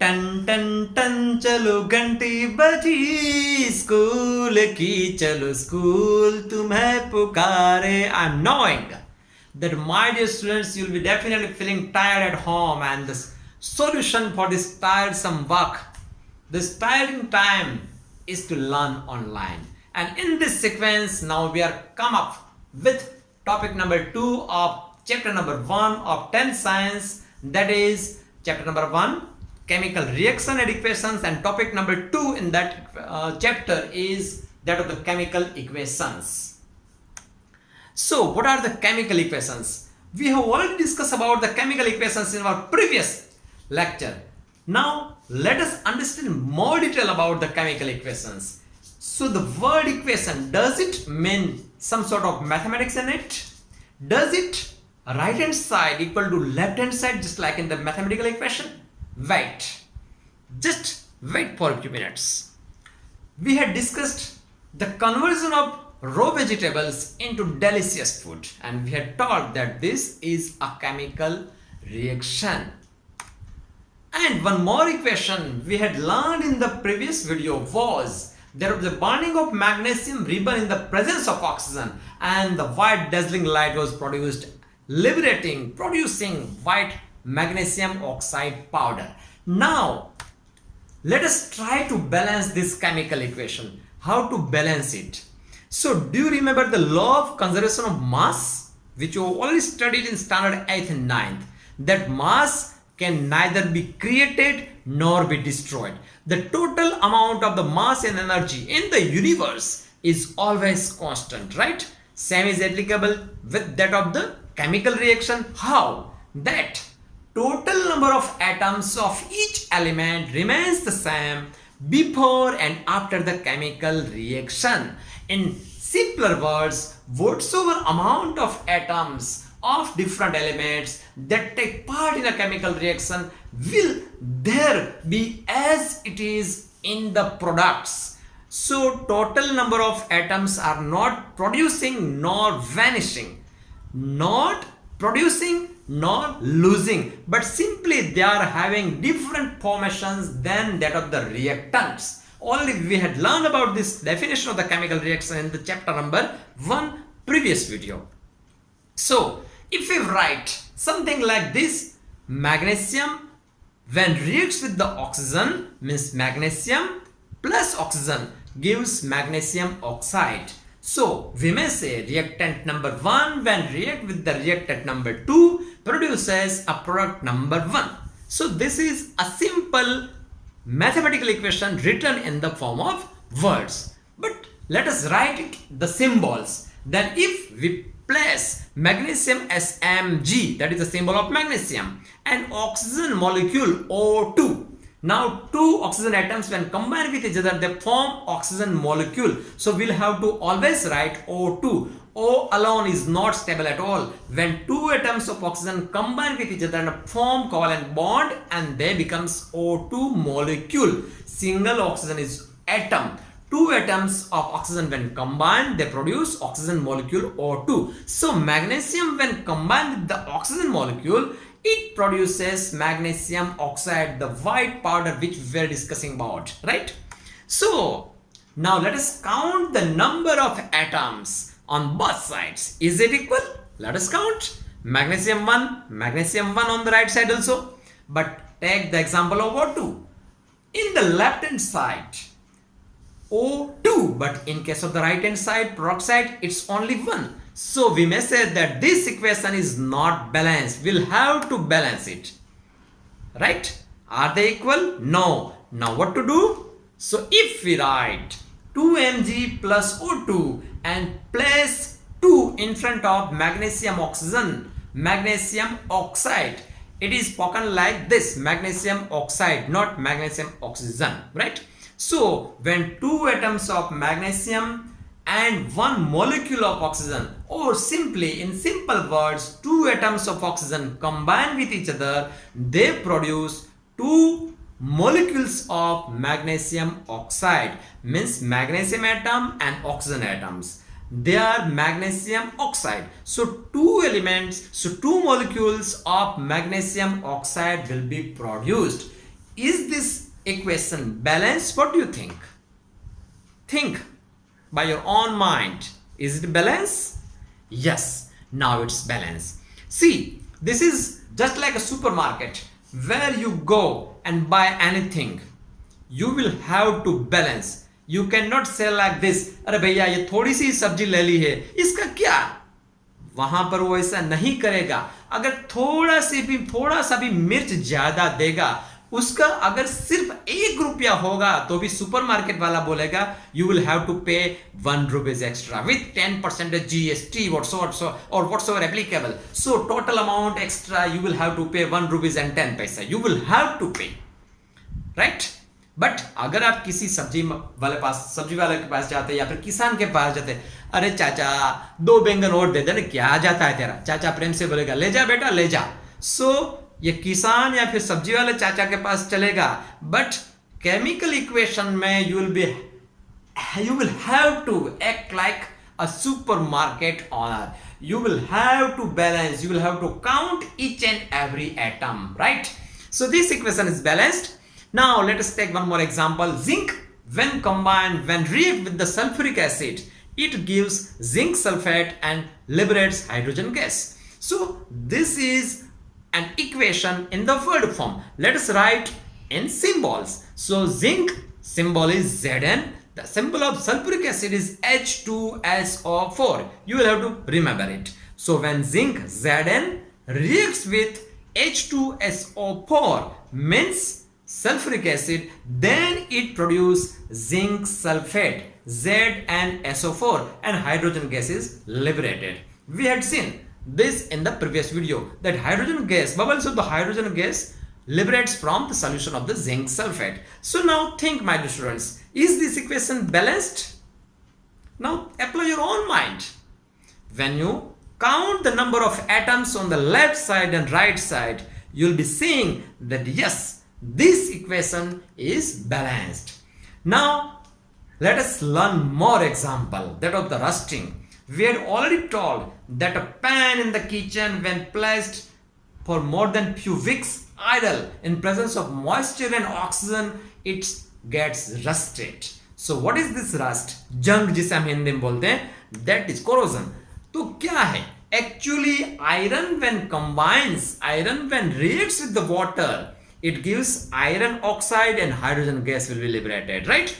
Ton ton ton चलो घंटी बजी, स्कूल की चलो स्कूल तुम्हें पुकारे. I'm knowing that my dear students, you'll be definitely feeling tired at home, and the solution for this tiresome work, this tiring time, is to learn online. And in this sequence, now we are come up with topic number 2 of chapter number 1 of 10 science, that is chapter number 1 chemical reaction and equations, and topic number 2 in that chapter is that of the chemical equations. So what are the chemical equations? We have already discussed about the chemical equations in our previous lecture. Now let us understand more detail about the chemical equations. So the word equation, does it mean some sort of mathematics in it? Does it right hand side equal to left hand side, just like in the mathematical equation? Wait, just wait for a few minutes. We had discussed the conversion of raw vegetables into delicious food, and we had taught that this is a chemical reaction. And one more equation we had learned in the previous video was that of the burning of magnesium ribbon in the presence of oxygen, and the white dazzling light was produced, producing white magnesium oxide powder. Now let us try to balance this chemical equation. How to balance it? So do you remember the law of conservation of mass, which you already studied in standard 8th and 9th, that mass can neither be created nor be destroyed. The total amount of the mass and energy in the universe is always constant, right? Same is applicable with that of the chemical reaction. How? That total number of atoms of each element remains the same before and after the chemical reaction. In simpler words, whatsoever amount of atoms of different elements that take part in a chemical reaction will there be as it is in the products. So total number of atoms are not producing nor vanishing, not producing nor losing, but simply they are having different formations than that of the reactants. Only we had learned about this definition of the chemical reaction in the chapter number 1 previous video. So if we write something like this, magnesium when reacts with the oxygen means magnesium plus oxygen gives magnesium oxide. So we may say reactant number 1 when react with the reactant number 2 produces a product number 1. So this is a simple mathematical equation written in the form of words. But let us write it, the symbols. Then if we place magnesium as Mg, that is the symbol of magnesium, and oxygen molecule O2. Now two oxygen atoms when combined with each other they form oxygen molecule. So we'll have to always write O2. O alone is not stable at all. When two atoms of oxygen combine with each other and form covalent bond, and they becomes O2 molecule. Single oxygen is atom. Two atoms of oxygen when combined they produce oxygen molecule O2. So magnesium when combined with the oxygen molecule, it produces magnesium oxide, the white powder which we were discussing about, right? So now let us count the number of atoms on both sides. Is it equal? Let us count. Magnesium 1 on the right side also. But take the example of O2. In the left hand side O2, but in case of the right hand side, product side, it's only 1. So we may say that this equation is not balanced. We'll have to balance it, right? Are they equal? No. Now what to do? So if we write 2Mg plus O2 and place 2 in front of magnesium oxide, it is spoken like this, magnesium oxide, not magnesium oxygen, right? So when two atoms of magnesium and one molecule of oxygen, or simply in simple words, two atoms of oxygen combine with each other, they produce two molecules of magnesium oxide, means magnesium atom and oxygen atoms. They are magnesium oxide. So two molecules of magnesium oxide will be produced. Is this equation balanced? What do you think? Think by your own mind. Is it balanced? Yes, now it's balanced. See, this is just like a supermarket where you go and buy anything. You will have to balance. You cannot say like this, अरे भैया ये थोड़ी सी सब्जी ले ली है, इसका क्या? वहां पर वो ऐसा नहीं करेगा. अगर थोड़ा सा भी मिर्च ज्यादा देगा, उसका अगर सिर्फ 1 रुपया होगा तो भी सुपरमार्केट वाला बोलेगा यू विल हैव टू पे 1 rupees extra with 10% GST whatsoever applicable. So total amount extra you will have to pay 1 rupees and 10 paisa. You will have to pay, right? But अगर आप किसी सब्जी वाले के पास जाते या फिर किसान के पास जाते, अरे चाचा 2 बैंगन और दे देना, क्या जाता है तेरा? चाचा प्रेम से बोलेगा ले जा बेटा ले जा. सो ये किसान या फिर सब्जी वाले चाचा के पास चलेगा. बट केमिकल इक्वेशन में you will have to act like a supermarket owner. You will have to balance. You will have to count each and every atom, right? So this equation is balanced. Now let us take one more example. Zinc when react with the sulfuric acid, it gives zinc sulfate and liberates hydrogen gas. So this is an equation in the word form. Let us write in symbols. So zinc symbol is Zn. The symbol of sulfuric acid is H2SO4. You will have to remember it. So when zinc Zn reacts with H2SO4 means sulfuric acid, then it produces zinc sulfate ZnSO4 and hydrogen gas is liberated. We had seen this in the previous video that hydrogen gas, bubbles of the hydrogen gas liberates from the solution of the zinc sulfate. So now think, my dear students, is this equation balanced? Now apply your own mind. When you count the number of atoms on the left side and right side, you will be seeing that yes, this equation is balanced. Now let us learn more example, that of the rusting. We had already told that a pan in the kitchen when placed for more than few weeks idle in presence of moisture and oxygen, it gets rusted. So what is this rust? जंग जिसे हम हिंदी में बोलते हैं, that is corrosion. तो क्या है? Actually iron when reacts with the water, it gives iron oxide and hydrogen gas will be liberated, right?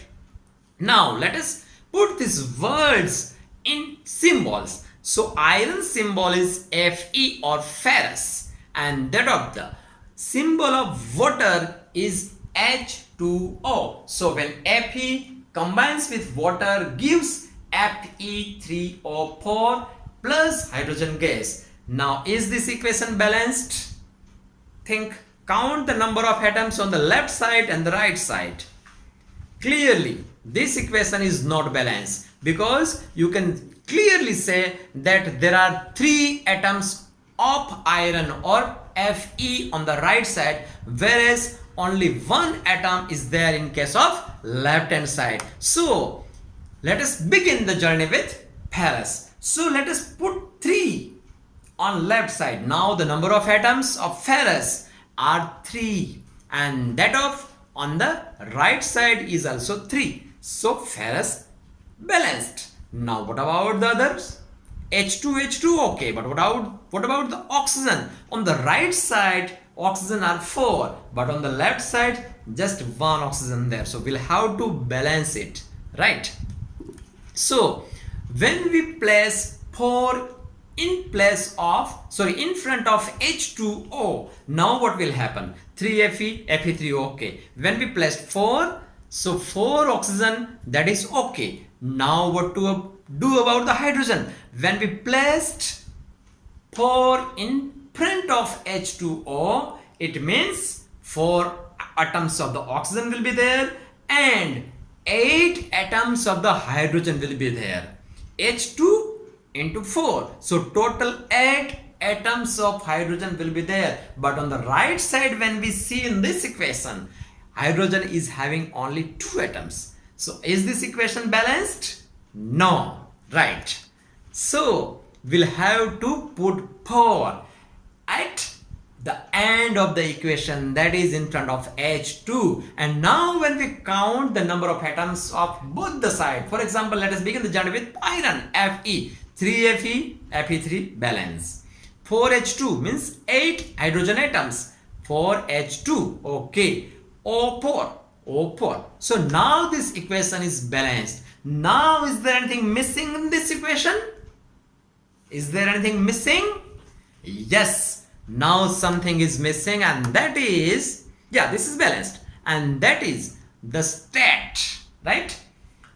Now let us put these words in symbols. So iron symbol is Fe or ferrous, and that of the symbol of water is H2O. So when Fe combines with water gives Fe3O4 plus hydrogen gas. Now is this equation balanced? Think. Count the number of atoms on the left side and the right side. Clearly, this equation is not balanced because you can clearly say that there are 3 atoms of iron or Fe on the right side, whereas only 1 atom is there in case of left hand side. So let us begin the journey with ferrous. So let us put 3 on left side. Now the number of atoms of ferrous are 3 and that of on the right side is also 3. So ferrous balanced. Now what about the others? H2 okay, but what about the oxygen? On the right side oxygen are 4, but on the left side just 1 oxygen there. So we'll have to balance it, right? So when we place 4 in front of H2O, now what will happen? 3Fe, Fe3O, okay. When we placed 4, so 4 oxygen, that is okay. Now what to do about the hydrogen? When we placed 4 in front of H2O, it means 4 atoms of the oxygen will be there and 8 atoms of the hydrogen will be there. H2 into 4, so total 8 atoms of hydrogen will be there. But on the right side, when we see in this equation, hydrogen is having only 2 atoms. So is this equation balanced? No, right? So we'll have to put 4 at the end of the equation, that is in front of H2. And now when we count the number of atoms of both the sides, for example, let us begin the journey with iron, Fe, 3Fe, Fe3, balance. 4H2 means 8 hydrogen atoms, 4H2, okay, O4. So now this equation is balanced. Now is there anything missing in this equation? Is there anything missing? Yes, now something is missing, and that is, yeah, this is balanced, and that is the state, right?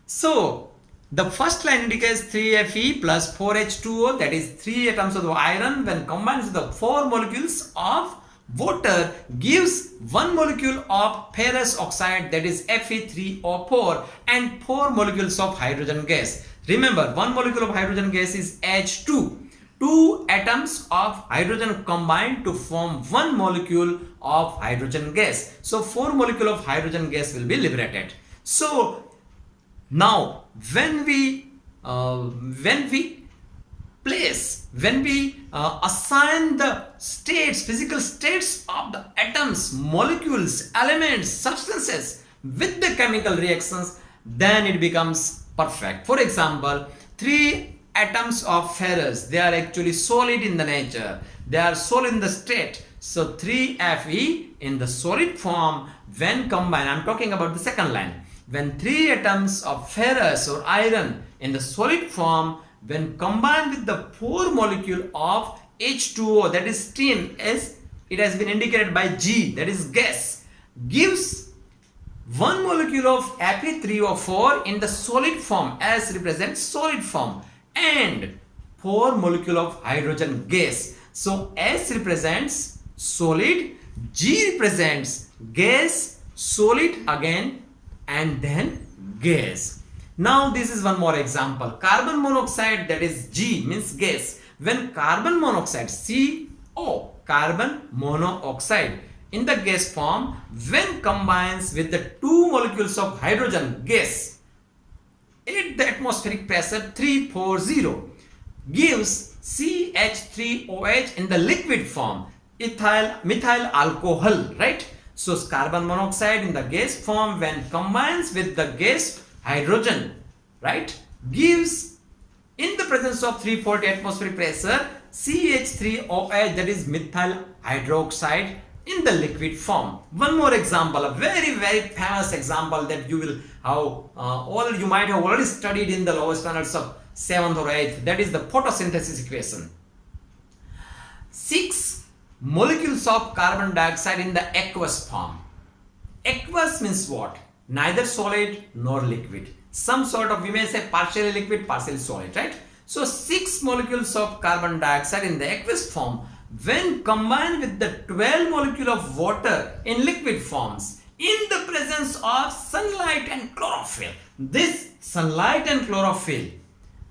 So the first line indicates 3Fe plus 4H2O, that is 3 atoms of the iron when combined with the 4 molecules of water gives 1 molecule of ferrous oxide, that is Fe3O4, and 4 molecules of hydrogen gas. Remember, 1 molecule of hydrogen gas is H2. 2 atoms of hydrogen combine to form 1 molecule of hydrogen gas. So 4 molecule of hydrogen gas will be liberated. So now when we assign the states, physical states of the atoms, molecules, elements, substances with the chemical reactions, then it becomes perfect. For example, 3 atoms of ferrous, they are actually solid in the nature, they are solid in the state. So 3Fe in the solid form when combined, I'm talking about the second line, when 3 atoms of ferrous or iron in the solid form when combined with the 4 molecule of H2O, that is steam, as it has been indicated by G, that is gas, gives 1 molecule of Fe3O4 in the solid form, as represents solid form, and 4 molecule of hydrogen gas. So S represents solid, G represents gas, solid again, and then gas. Now this is one more example. Carbon monoxide, that is G, means gas. When carbon monoxide, CO, carbon monoxide in the gas form, when combines with the 2 molecules of hydrogen gas at the atmospheric pressure 340, gives CH3OH in the liquid form, methyl alcohol, right? So carbon monoxide in the gas form when combines with the gas hydrogen, right, gives in the presence of 340 atmospheric pressure CH3OH, that is methyl hydroxide in the liquid form. One more example, a very famous example that you will you might have already studied in the lower standards of 7th or 8th, that is the photosynthesis equation. 6 molecules of carbon dioxide in the aqueous form. Aqueous means what? Neither solid nor liquid. Some sort of, we may say partially liquid, partially solid, right? So 6 molecules of carbon dioxide in the aqueous form when combined with the 12 molecule of water in liquid forms in the presence of sunlight and chlorophyll. This sunlight and chlorophyll,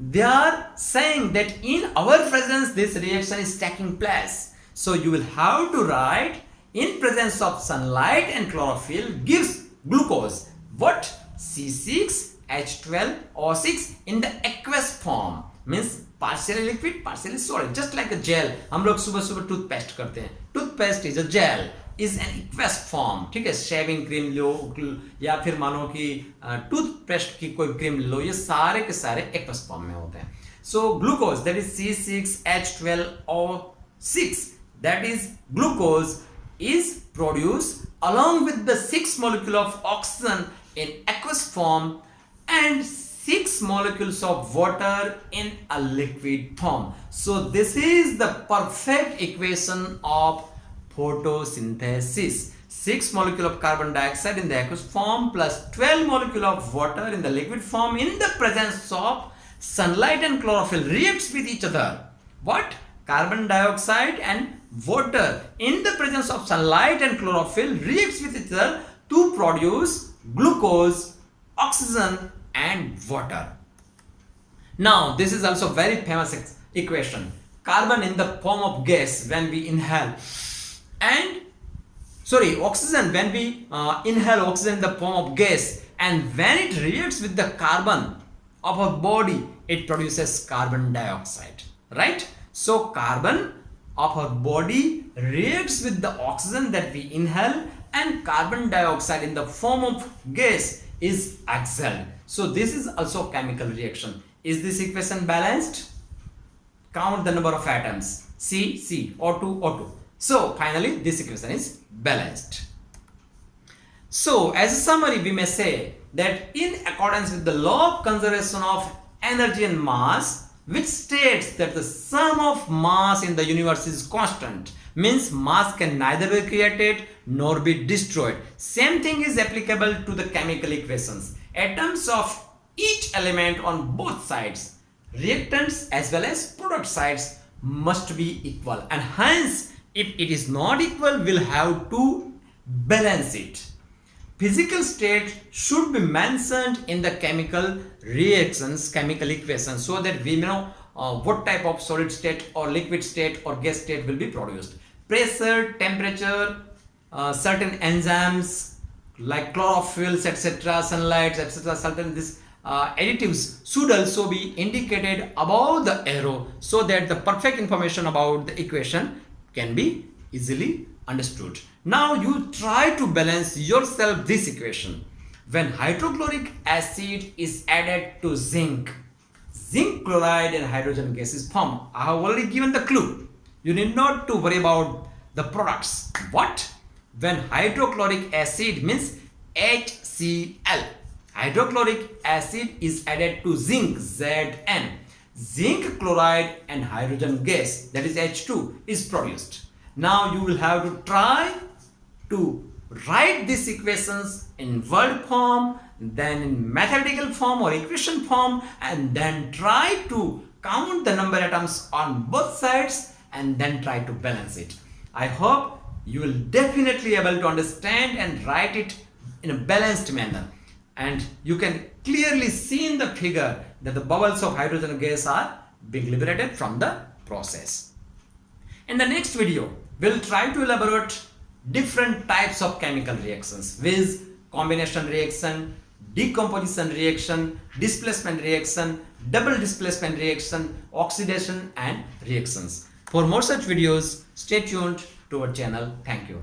they are saying that in our presence this reaction is taking place. So you will have to write in presence of sunlight and chlorophyll gives glucose. What? C6H12O6 in the aqueous form, means partially liquid, partially solid, just like a gel. हम लोग सुबह toothpaste करते हैं. Toothpaste is a gel, is an aqueous form. ठीक है, shaving cream लो या फिर मानो कि टूथपेस्ट की कोई क्रीम लो, ये सारे के सारे aqueous form में होते हैं. So glucose, that is C6H12O6, that is glucose, is produced along with the 6 molecule of oxygen in aqueous form and 6 molecules of water in a liquid form. So this is the perfect equation of photosynthesis. 6 molecule of carbon dioxide in the aqueous form plus 12 molecule of water in the liquid form in the presence of sunlight and chlorophyll reacts with each other. What? Carbon dioxide and water in the presence of sunlight and chlorophyll reacts with each other to produce glucose, oxygen and water. Now this is also very famous equation. Carbon in the form of gas when we inhale, and oxygen when we inhale oxygen in the form of gas, and when it reacts with the carbon of our body, it produces carbon dioxide, right? So carbon of our body reacts with the oxygen that we inhale and carbon dioxide in the form of gas is exhaled. So this is also a chemical reaction. Is this equation balanced? Count the number of atoms. C, O2, O2. So finally this equation is balanced. So as a summary, we may say that in accordance with the law of conservation of energy and mass, which states that the sum of mass in the universe is constant, means mass can neither be created nor be destroyed. Same thing is applicable to the chemical equations. Atoms of each element on both sides, reactants as well as product sides, must be equal, and hence if it is not equal, we'll have to balance it. Physical state should be mentioned in the chemical reactions, chemical equations, so that we know what type of solid state or liquid state or gas state will be produced. Pressure, temperature, certain enzymes like chlorophylls, etc., sunlight, etc., certain this additives should also be indicated above the arrow, so that the perfect information about the equation can be easily understood. Now you try to balance yourself this equation. When hydrochloric acid is added to zinc, zinc chloride and hydrogen gas is formed. I have already given the clue. You need not to worry about the products. What? When hydrochloric acid means HCl, hydrochloric acid is added to zinc, Zn, zinc chloride and hydrogen gas, that is H2, is produced. Now you will have to try to write these equations in word form, then in mathematical form or equation form, and then try to count the number of atoms on both sides and then try to balance it. I hope you will definitely able to understand and write it in a balanced manner, and you can clearly see in the figure that the bubbles of hydrogen gas are being liberated from the process. In the next video, we'll try to elaborate different types of chemical reactions, viz. Combination reaction, decomposition reaction, displacement reaction, double displacement reaction, oxidation and reactions. For more such videos, stay tuned to our channel. Thank you.